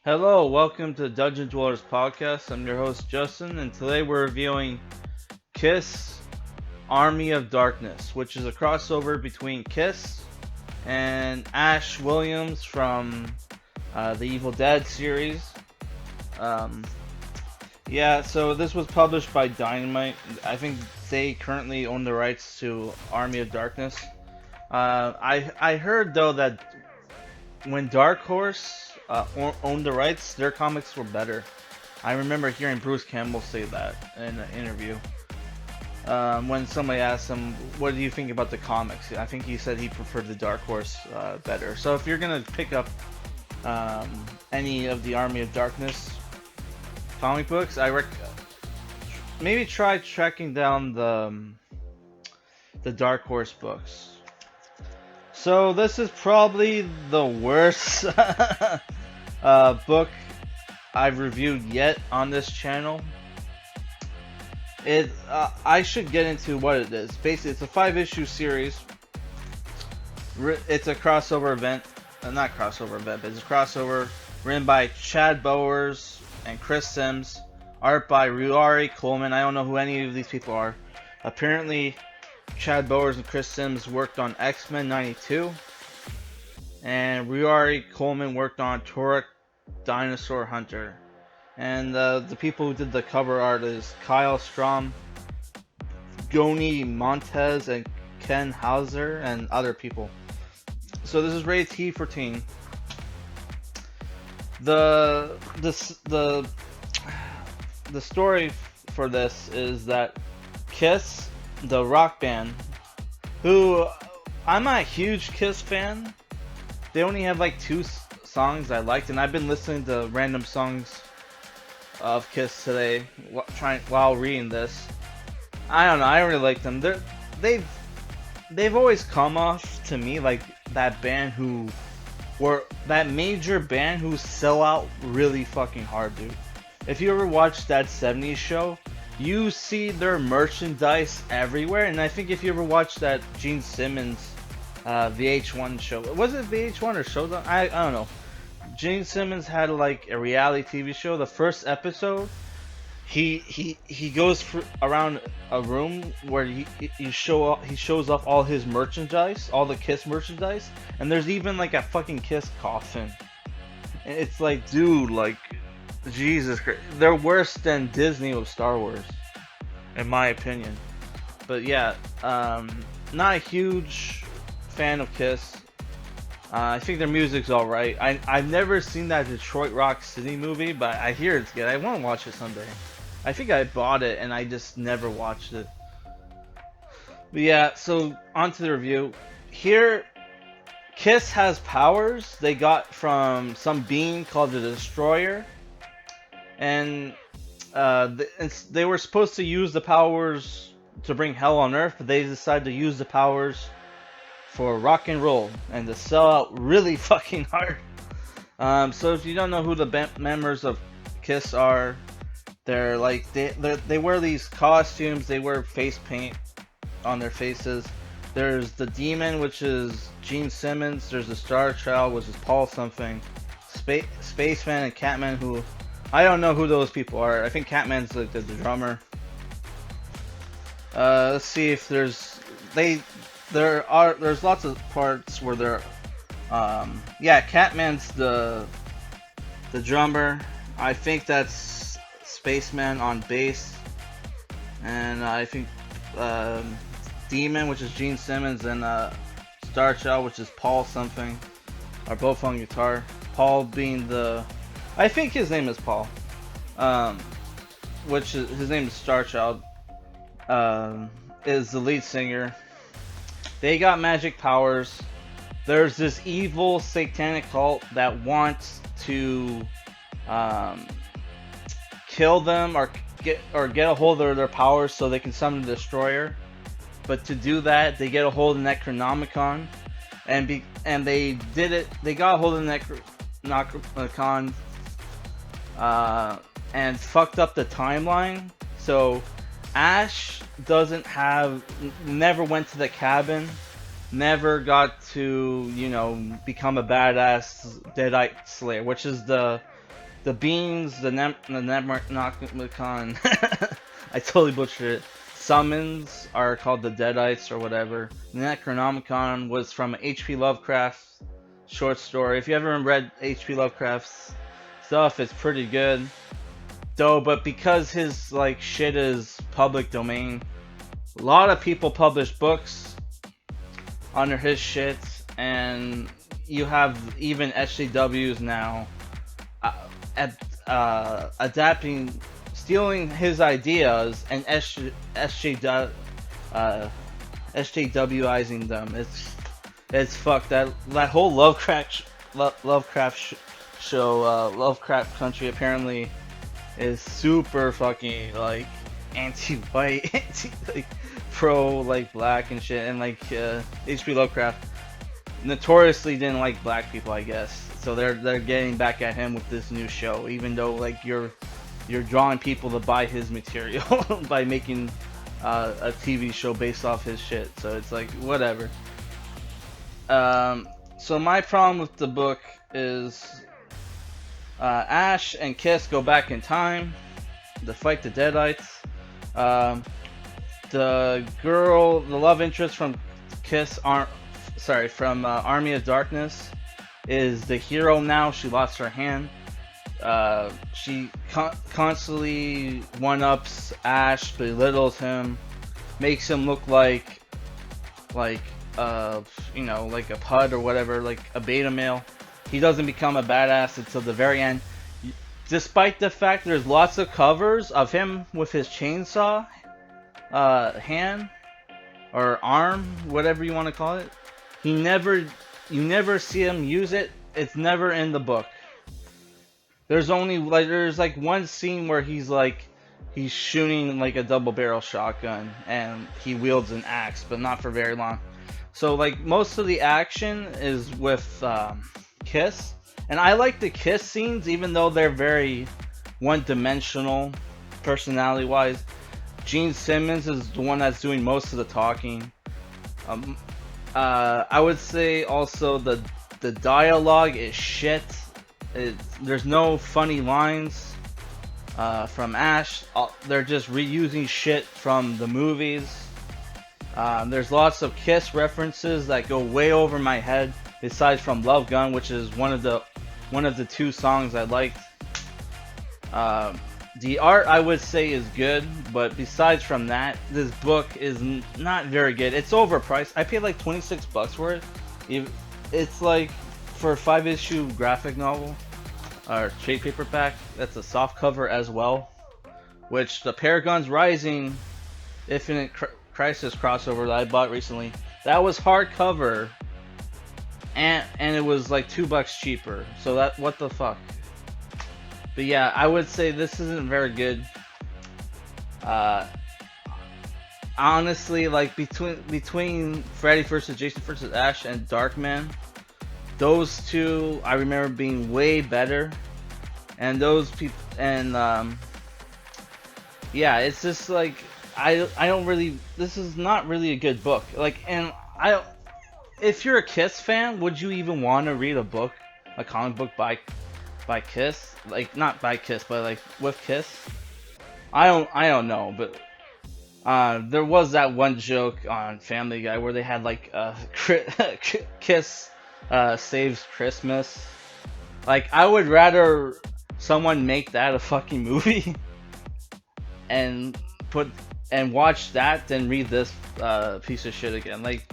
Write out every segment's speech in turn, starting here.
Hello, welcome to Dungeon Dwellers Podcast. I'm your host Justin, and today we're reviewing Kiss Army of Darkness, which is a crossover between Kiss and Ash Williams from the Evil Dead series. Um, so this was published by Dynamite. I think they currently own the rights to Army of Darkness. I heard though that when Dark Horse owned the rights, their comics were better. I remember hearing Bruce Campbell say that in an interview. When somebody asked him, "What do you think about the comics?" I think he said he preferred the Dark Horse better. So if you're gonna pick up any of the Army of Darkness comic books, maybe try tracking down the Dark Horse books. So this is probably the worst book I've reviewed yet on this channel. I should get into what it is. Basically, it's a 5-issue series. It's a crossover event. Not crossover event, but it's a crossover written by Chad Bowers and Chris Sims. Art by Ruairi Coleman. I don't know who any of these people are. Apparently, Chad Bowers and Chris Sims worked on X-Men 92. And Ruairi Coleman worked on Turok Dinosaur Hunter. And the people who did the cover art is Kyle Strom, Goni Montez, and Ken Hauser, and other people. So this is rated T for teen. The story for this is that Kiss, the rock band, who I'm not a huge Kiss fan. They only have like 2 songs I liked, and I've been listening to random songs of Kiss today while reading this. I don't know. I don't really like them. They've always come off to me like that major band who sell out really fucking hard, dude. If you ever watched that 70s show, you see their merchandise everywhere. And I think if you ever watched that Gene Simmons VH1 show, was it VH1 or Showtime? I don't know. Gene Simmons had like a reality TV show. The first episode, he goes around a room where he shows off all his merchandise, all the Kiss merchandise, and there's even like a fucking Kiss coffin. And it's like, dude, like, Jesus Christ, they're worse than Disney with Star Wars, in my opinion. But yeah, not a huge fan of Kiss. I think their music's alright. I've never seen that Detroit Rock City movie, but I hear it's good. I want to watch it someday. I think I bought it and I just never watched it. But yeah, so on to the review. Here, Kiss has powers they got from some being called the Destroyer. And they were supposed to use the powers to bring hell on Earth, but they decided to use the powers for rock and roll and to sell out really fucking hard. So if you don't know who the members of Kiss are, they're like they wear these costumes, they wear face paint on their faces. There's the Demon, which is Gene Simmons. There's the Star Child, which is Paul something. Spaceman and Catman, who I don't know who those people are. I think Catman's like the drummer. Let's see if there's lots of parts where they're Catman's the drummer. I think that's Spaceman on bass, and I think Demon, which is Gene Simmons, and Star Child, which is Paul something, are both on guitar. Paul being I think his name is Paul, his name is Star Child, is the lead singer. They got magic powers. There's this evil satanic cult that wants to kill them or get a hold of their powers so they can summon the Destroyer. But to do that, they get a hold of the Necronomicon, and they did it. They got a hold of the Necronomicon and fucked up the timeline. So Ash never went to the cabin never got to, become a badass Deadite Slayer, which is the beings, the Necronomicon. I totally butchered it. Summons are called the Deadites or whatever. The Necronomicon was from H.P. Lovecraft's short story. If you ever read H.P. Lovecraft's stuff, it's pretty good. Though, but because his like shit is public domain, a lot of people publish books under his shit, and you have even SJWs now adapting, stealing his ideas and SJWizing them. It's fucked. That whole Lovecraft show, Lovecraft Country, apparently is super fucking like anti-white, like pro like black and shit, and like H.P. Lovecraft notoriously didn't like black people, I guess. So they're getting back at him with this new show, even though like you're drawing people to buy his material by making a TV show based off his shit. So it's like whatever. So my problem with the book is Ash and Kiss go back in time to fight the Deadites. The girl, the love interest from Army of Darkness, is the hero now. She lost her hand. She constantly one-ups Ash, belittles him, makes him look like like a pud or whatever, like a beta male. He doesn't become a badass until the very end, despite the fact there's lots of covers of him with his chainsaw hand or arm, whatever you want to call it. You never see him use it. It's never in the book. There's like one scene where he's shooting like a double barrel shotgun and he wields an axe, but not for very long. So like most of the action is with Kiss, and I like the Kiss scenes, even though they're very one-dimensional personality-wise. Gene Simmons is the one that's doing most of the talking. I would say also the dialogue is shit. There's no funny lines from Ash. They're just reusing shit from the movies. There's lots of Kiss references that go way over my head, aside from Love Gun, which is one of the two songs I liked. The art, I would say, is good, but besides from that, this book is not very good. It's overpriced. I paid like $26 for it. It's like for a 5-issue graphic novel or trade paperback. That's a soft cover as well, which the Paragon's Rising Infinite Crisis crossover that I bought recently, that was hardcover, and it was like $2 cheaper. So that, what the fuck. But yeah, I would say this isn't very good. Honestly, like between Freddy vs. Jason vs. Ash and Darkman, those two I remember being way better. And those people, and yeah, it's just like I don't really. This is not really a good book. Like, and if you're a Kiss fan, would you even want to read a comic book by Kiss? Like, not by Kiss, but like with Kiss? I don't know, but there was that one joke on Family Guy where they had like Kiss Saves Christmas. Like, I would rather someone make that a fucking movie and watch that than read this piece of shit again. Like,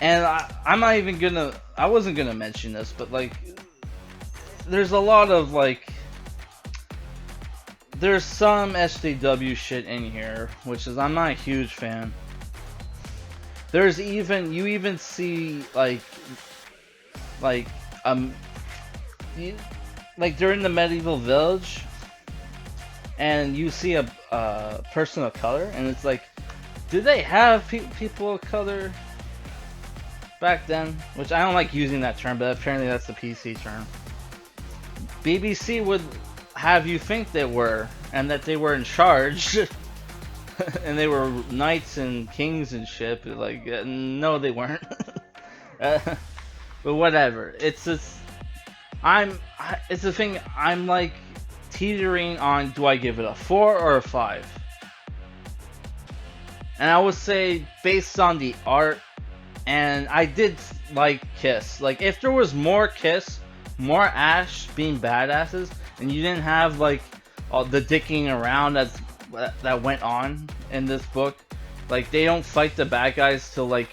and I'm not even gonna. I wasn't gonna mention this, but like, there's a lot of like, there's some SJW shit in here, which is I'm not a huge fan. There's even, you even see like during the medieval village, and you see a person of color, and it's like, did they have people of color back then? Which I don't like using that term, but apparently that's the PC term. BBC would have you think they were, and that they were in charge. and they were knights and kings and shit. But like, no, they weren't. uh, but whatever. It's just it's the thing. I'm like teetering on. Do I give it a 4 or a 5? And I would say based on the art, and I did like Kiss. Like if there was more Kiss, more Ash being badasses, and you didn't have like all the dicking around that went on in this book. Like they don't fight the bad guys till like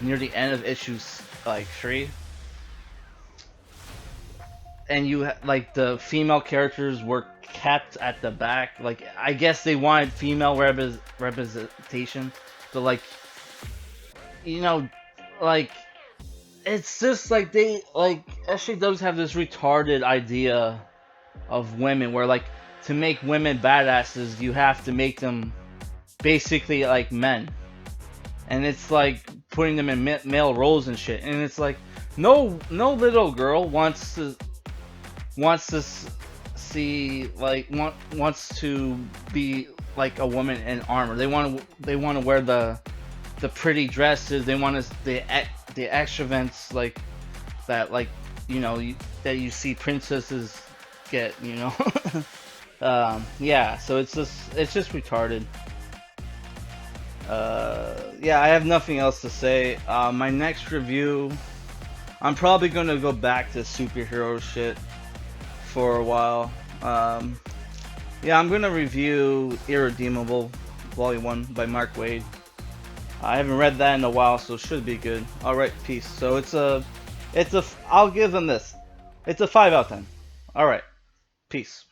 near the end of issues like 3. And you like the female characters were kept at the back. Like I guess they wanted female representation, but like you know, like it's just like they like SJWs have this retarded idea of women where like to make women badasses you have to make them basically like men, and it's like putting them in male roles and shit, and it's like no little girl wants to see like wants to be like a woman in armor. They want to wear the pretty dresses. They want to the extravagance like that, like that you see princesses get. Yeah. So it's just retarded. Yeah, I have nothing else to say. My next review, I'm probably gonna go back to superhero shit for a while. Yeah, I'm gonna review Irredeemable Volume 1 by Mark Waid. I haven't read that in a while, so it should be good. Alright, peace. So I'll give them this. It's a 5 out of 10. Alright, peace.